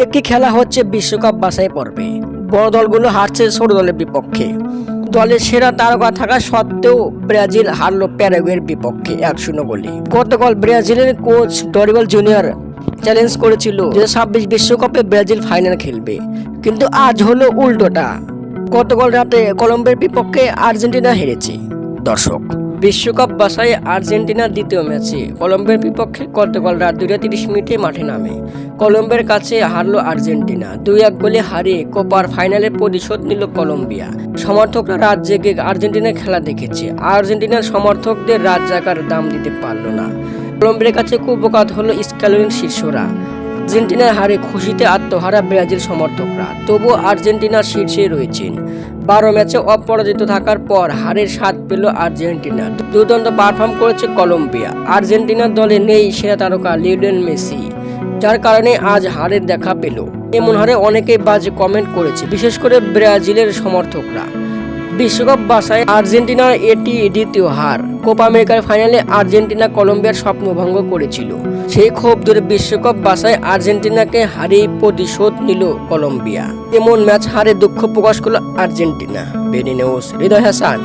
একই খেলা হচ্ছে বিশ্বকাপ বাছাই পর্বে। বড় দলগুলো হারছে ছোট দলের বিপক্ষে। দলের সেরা তারকা থাকা সত্ত্বেও ব্রাজিল হারল প্যারাগুয়ের বিপক্ষে 1-0 গোলে। গতকাল ব্রাজিলের কোচ ডরিবাল জুনিয়র চ্যালেঞ্জ করেছিল 2026 বিশ্বকাপে ব্রাজিল ফাইনাল খেলবে, কিন্তু আজ হলো উল্টোটা। গতকাল রাতে কলম্বিয়ার বিপক্ষে আর্জেন্টিনা হেরেছে। দর্শক, বিশ্বকাপ বাছাই আর্জেন্টিনার দ্বিতীয় ম্যাচে কলম্বিয়ার বিপক্ষে গতকাল রাত 2:30 মাঠে নামে। কলম্বিয়ার কাছে হারল আর্জেন্টিনা। 2-1 গোলে হারিয়ে কোপার ফাইনালের প্রতিশোধ নিল কলম্বিয়া। সমর্থকরা রাত জেগে আর্জেন্টিনার খেলা দেখেছে। আর্জেন্টিনার সমর্থকদের রাত জাগার দাম দিতে পারল না। কলম্বিয়ার কাছে কুপোকাত হলো স্ক্যালোনির শীর্ষরা। আর্জেন্টিনার হারে খুশিতে আত্মহারা ব্রাজিল সমর্থকরা। তবুও আর্জেন্টিনার শীর্ষে রয়েছেন। 12 ম্যাচে অপরাজিত থাকার পর হারের স্বাদ পেল আর্জেন্টিনা। দুর্দান্ত পারফর্ম করেছে কলম্বিয়া। আর্জেন্টিনার দলে নেই সেরা তারকা লিওনেল মেসি, যার কারণে আজ হারের দেখা পেল। এমন হারে অনেকেই বাজে কমেন্ট করেছে, বিশেষ করে ব্রাজিলের সমর্থকরা। বিশ্বকাপ বাছাই আর্জেন্টিনার এটি দ্বিতীয় হার। কোপা আমেরিকার ফাইনালে আর্জেন্টিনা কলম্বিয়ার স্বপ্ন ভঙ্গ করেছিল। সেই ক্ষোভ ধরে বিশ্বকাপ বাছাই আর্জেন্টিনাকে হারিয়ে প্রতিশোধ নিল কলম্বিয়া। এমন ম্যাচ হারে দুঃখ প্রকাশ করল আর্জেন্টিনা। বিডি নিউজ, হৃদয় হাসান।